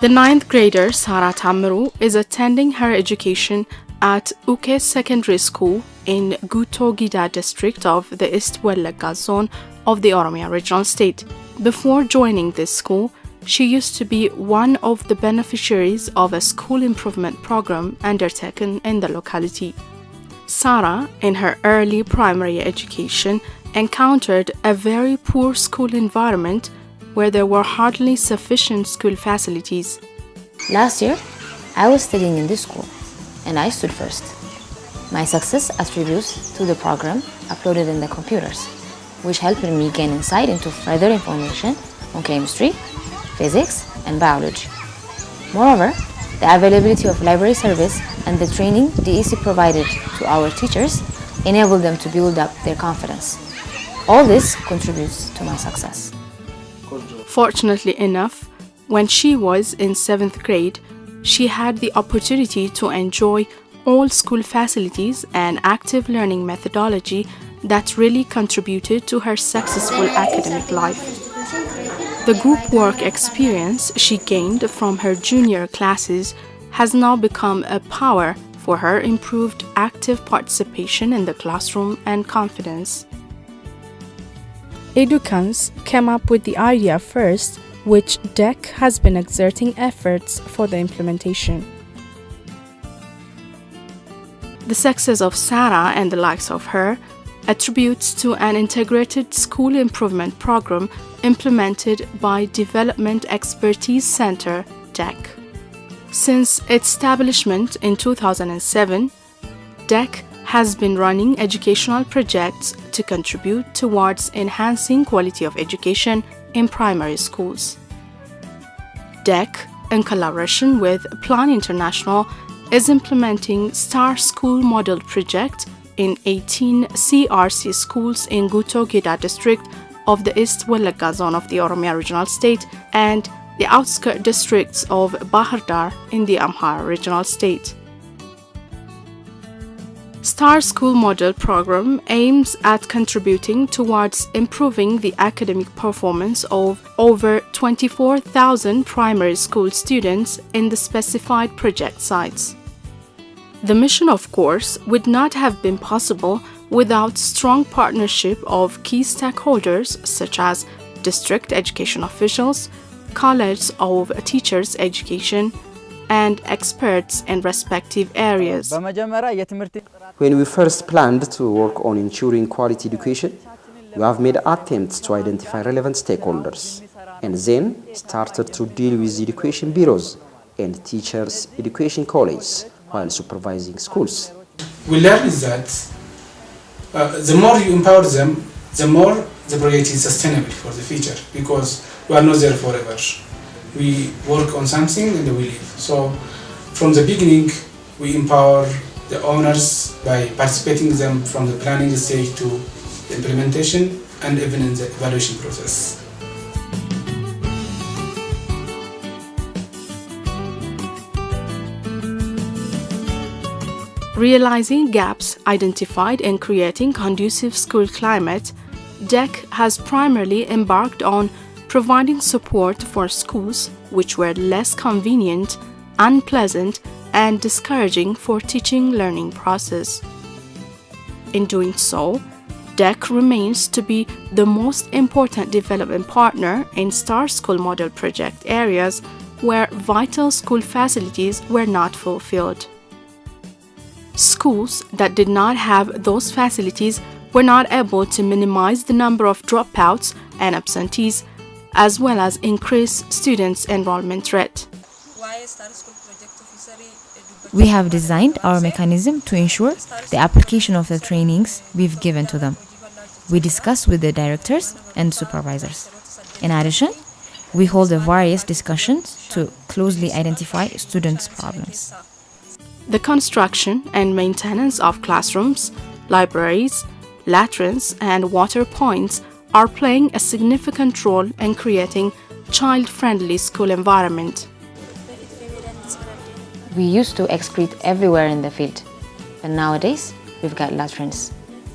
The 9th grader Sara Tamiru is attending her education at Uke Secondary School in Guto Gida district of the East Wellagga zone of the Oromia Regional State. Before joining this school, she used to be one of the beneficiaries of a school improvement program undertaken in the locality. Sara, in her early primary education, encountered a very poor school environment where there were hardly sufficient school facilities. Last year, I was studying in this school, and I stood first. My success attributes to the program uploaded in the computers, which helped me gain insight into further information on chemistry, physics, and biology. Moreover, the availability of library service and the training DEC provided to our teachers enabled them to build up their confidence. All this contributes to my success. Fortunately enough, when she was in 7th grade, she had the opportunity to enjoy all school facilities and active learning methodology that really contributed to her successful academic life. The group work experience she gained from her junior classes has now become a power for her improved active participation in the classroom and confidence. Educans came up with the idea first, which DEC has been exerting efforts for the implementation. The success of Sara and the likes of her attributes to an integrated school improvement program implemented by Development Expertise Center, DEC. Since its establishment in 2007, DEC has been running educational projects to contribute towards enhancing quality of education in primary schools. DEC, in collaboration with Plan International, is implementing Star School Model Project in 18 CRC schools in Guto Gida district of the East Wellagga zone of the Oromia Regional State and the outskirt districts of Bahir Dar in the Amhara Regional State. Star School Model Program aims at contributing towards improving the academic performance of over 24,000 primary school students in the specified project sites. The mission, of course, would not have been possible without strong partnership of key stakeholders such as district education officials, college of teachers education, and experts in respective areas. When we first planned to work on ensuring quality education, we have made attempts to identify relevant stakeholders and then started to deal with education bureaus and teachers' education colleges while supervising schools. We learned that the more you empower them, the more the project is sustainable for the future, because we are not there forever. We work on something and we leave. So from the beginning, we empower the owners by participating them from the planning stage to the implementation and even in the evaluation process. Realizing gaps identified in creating conducive school climate, DEC has primarily embarked on providing support for schools which were less convenient, unpleasant, and discouraging for teaching learning process. In doing so, DEC remains to be the most important development partner in Star School Model Project areas where vital school facilities were not fulfilled. Schools that did not have those facilities were not able to minimize the number of dropouts and absentees, as well as increase students' enrollment rate. We have designed our mechanism to ensure the application of the trainings we've given to them. We discuss with the directors and supervisors. In addition, we hold various discussions to closely identify students' problems. The construction and maintenance of classrooms, libraries, latrines, and water points are playing a significant role in creating child-friendly school environment. We used to excrete everywhere in the field, but nowadays we've got latrines,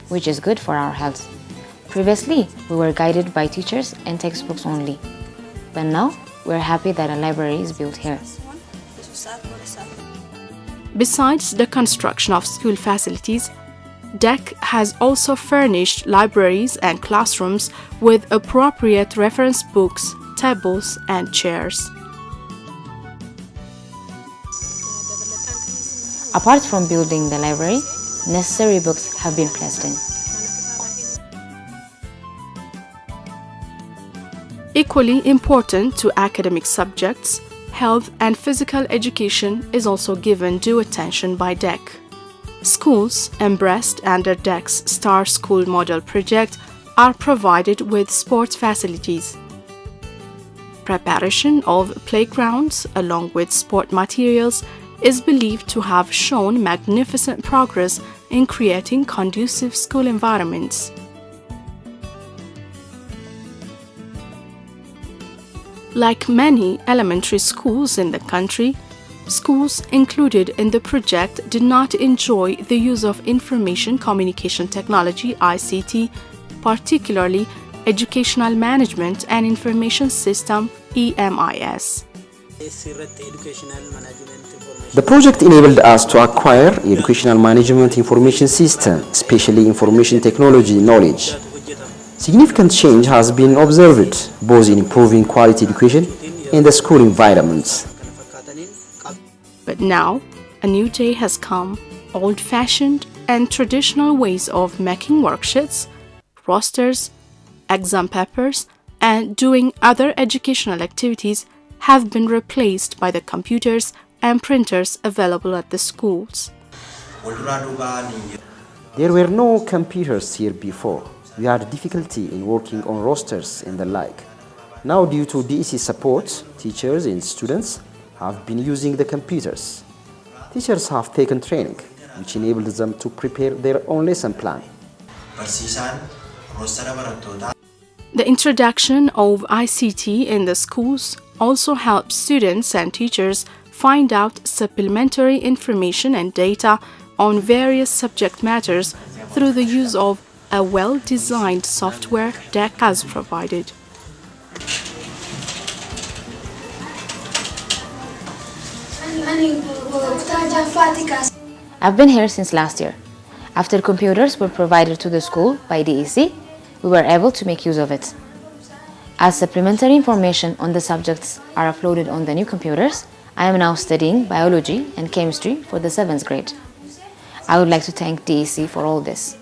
which is good for our health. Previously, we were guided by teachers and textbooks only, but now we're happy that a library is built here. Besides the construction of school facilities, DEC has also furnished libraries and classrooms with appropriate reference books, tables, and chairs. Apart from building the library, necessary books have been placed in. Equally important to academic subjects, health and physical education is also given due attention by DEC. Schools embraced under DEC's Star School Model project are provided with sports facilities. Preparation of playgrounds along with sport materials is believed to have shown magnificent progress in creating conducive school environments. Like many elementary schools in the country, schools included in the project did not enjoy the use of information communication technology (ICT), particularly Educational Management and Information System (EMIS). The project enabled us to acquire educational management information system, especially information technology knowledge. Significant change has been observed, both in improving quality education and the school environments. But now, a new day has come. Old-fashioned and traditional ways of making worksheets, rosters, exam papers, and doing other educational activities have been replaced by the computers and printers available at the schools. There were no computers here before. We had difficulty in working on rosters and the like. Now, due to DEC support, teachers and students have been using the computers. Teachers have taken training, which enables them to prepare their own lesson plan. The introduction of ICT in the schools also helps students and teachers find out supplementary information and data on various subject matters through the use of a well-designed software DEC has provided. I've been here since last year. After computers were provided to the school by DEC, we were able to make use of it. As supplementary information on the subjects are uploaded on the new computers, I am now studying biology and chemistry for the 7th grade. I would like to thank DEC for all this.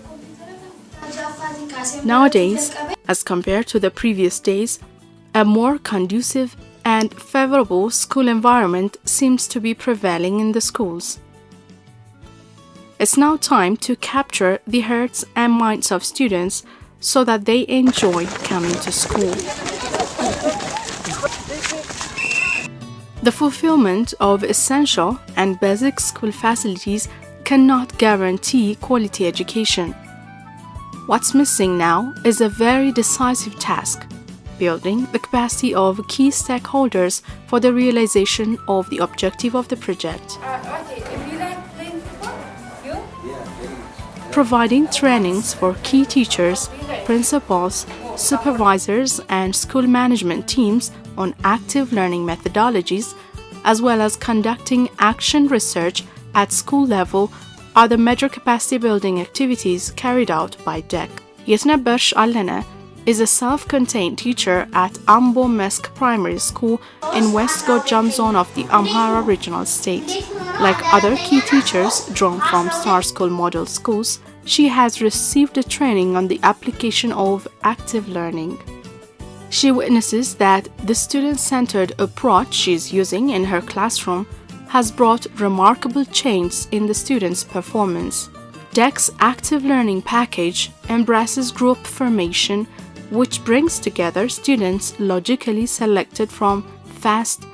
Nowadays, as compared to the previous days, a more conducive and favorable school environment seems to be prevailing in the schools. It's now time to capture the hearts and minds of students so that they enjoy coming to school. The fulfillment of essential and basic school facilities cannot guarantee quality education. What's missing now is a very decisive task: building the capacity of key stakeholders for the realization of the objective of the project. Providing trainings for key teachers, principals, supervisors, and school management teams on active learning methodologies, as well as conducting action research at school level, are the major capacity building activities carried out by DEC. Yetnebersh Allene is a self-contained teacher at Ambo Mesk Primary School in West Gojam zone of the Amhara regional state. Like other key teachers drawn from Star School model schools, she has received a training on the application of active learning. She witnesses that the student-centered approach she is using in her classroom has brought remarkable changes in the students' performance. DEC's active learning package embraces group formation, which brings together students logically selected from fast,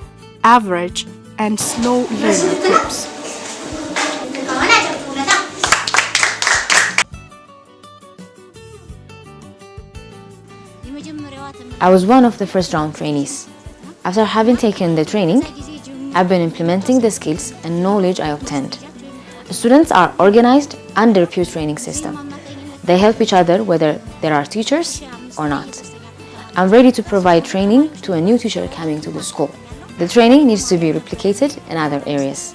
average, and slow learner groups. I was one of the first round trainees. After having taken the training, I've been implementing the skills and knowledge I obtained. The students are organized under a peer training system. They help each other whether there are teachers or not. I'm ready to provide training to a new teacher coming to the school. The training needs to be replicated in other areas.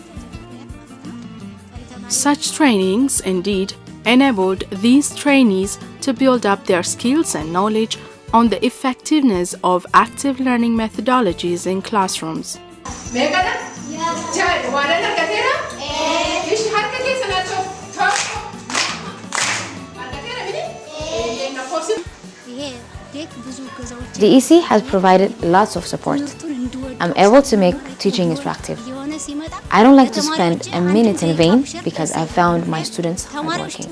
Such trainings, indeed, enabled these trainees to build up their skills and knowledge on the effectiveness of active learning methodologies in classrooms. The EC has provided lots of support. I'm able to make teaching attractive. I don't like to spend a minute in vain because I've found my students hardworking.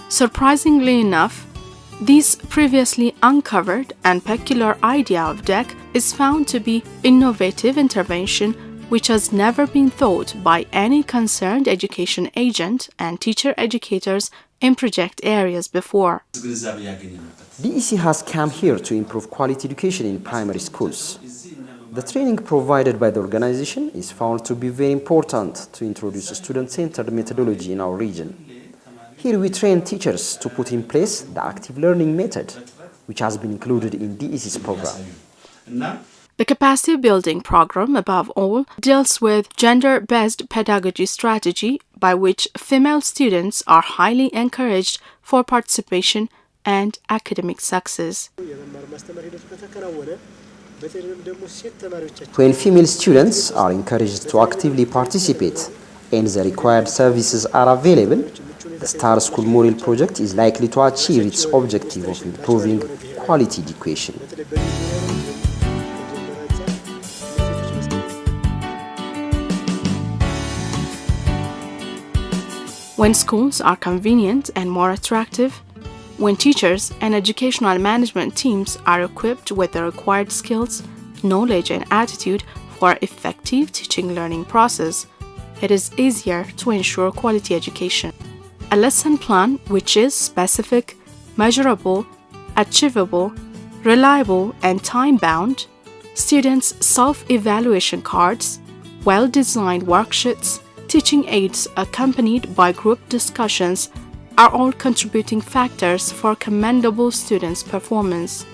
Surprisingly enough, this previously uncovered and peculiar idea of DEC is found to be innovative intervention which has never been thought by any concerned education agent and teacher educators in project areas before. DEC has come here to improve quality education in primary schools. The training provided by the organization is found to be very important to introduce a student-centered methodology in our region. Here we train teachers to put in place the active learning method, which has been included in DEC's program. The capacity building program, above all, deals with gender-based pedagogy strategy by which female students are highly encouraged for participation and academic success. When female students are encouraged to actively participate and the required services are available, the Star School Model Project is likely to achieve its objective of improving quality education. When schools are convenient and more attractive, when teachers and educational management teams are equipped with the required skills, knowledge, and attitude for effective teaching learning process, it is easier to ensure quality education. A lesson plan which is specific, measurable, achievable, reliable, and time-bound, students' self-evaluation cards, well-designed worksheets, teaching aids accompanied by group discussions are all contributing factors for commendable students' performance.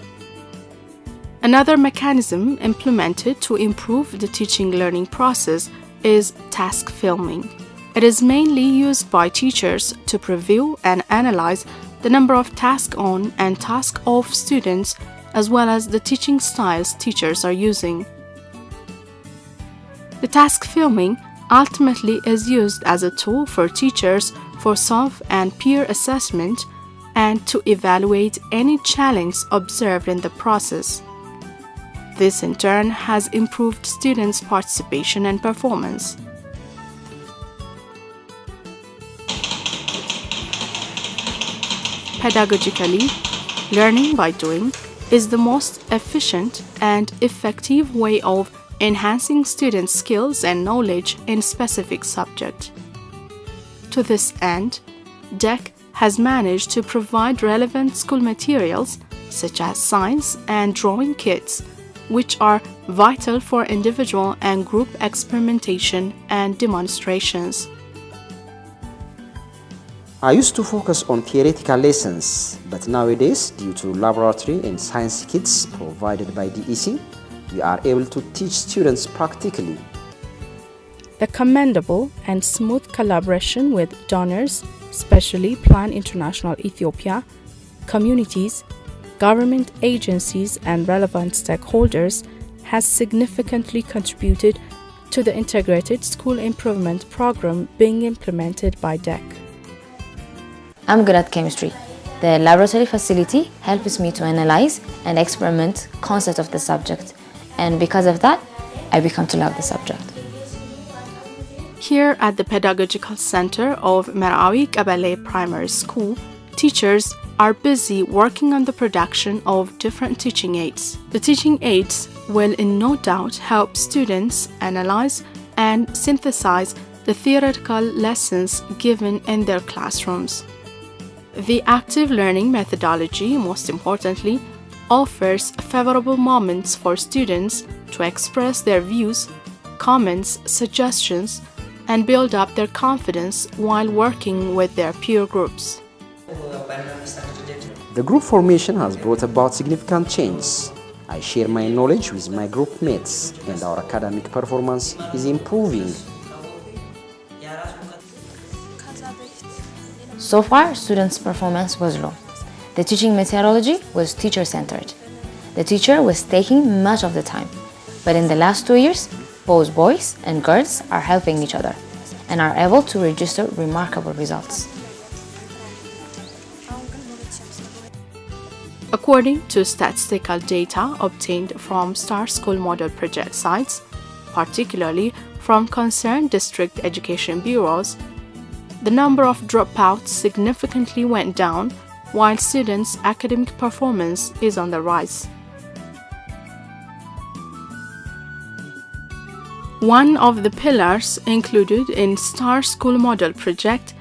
Another mechanism implemented to improve the teaching learning process is task filming. It is mainly used by teachers to preview and analyze the number of task on and task off students as well as the teaching styles teachers are using. The task filming ultimately is used as a tool for teachers for self and peer assessment and to evaluate any challenge observed in the process. This in turn has improved students' participation and performance. Pedagogically, learning by doing is the most efficient and effective way of enhancing students' skills and knowledge in specific subject. To this end, DEC has managed to provide relevant school materials such as science and drawing kits, which are vital for individual and group experimentation and demonstrations. I used to focus on theoretical lessons, but nowadays, due to laboratory and science kits provided by DEC, we are able to teach students practically. The commendable and smooth collaboration with donors, especially Plan International Ethiopia, communities, government agencies, and relevant stakeholders has significantly contributed to the integrated school improvement program being implemented by DEC. I'm good at chemistry. The laboratory facility helps me to analyze and experiment concepts of the subject, and because of that, I become to love the subject. Here at the Pedagogical Center of Merawi Qabale Primary School, teachers are busy working on the production of different teaching aids. The teaching aids will in no doubt help students analyze and synthesize the theoretical lessons given in their classrooms. The active learning methodology, most importantly, offers favorable moments for students to express their views, comments, suggestions, and build up their confidence while working with their peer groups. The group formation has brought about significant changes. I share my knowledge with my group mates and our academic performance is improving. So far, students' performance was low. The teaching methodology was teacher-centered. The teacher was taking much of the time. But in the last 2 years, both boys and girls are helping each other and are able to register remarkable results. According to statistical data obtained from STAR School Model Project sites, particularly from concerned district education bureaus, the number of dropouts significantly went down, while students' academic performance is on the rise. One of the pillars included in STAR School Model Project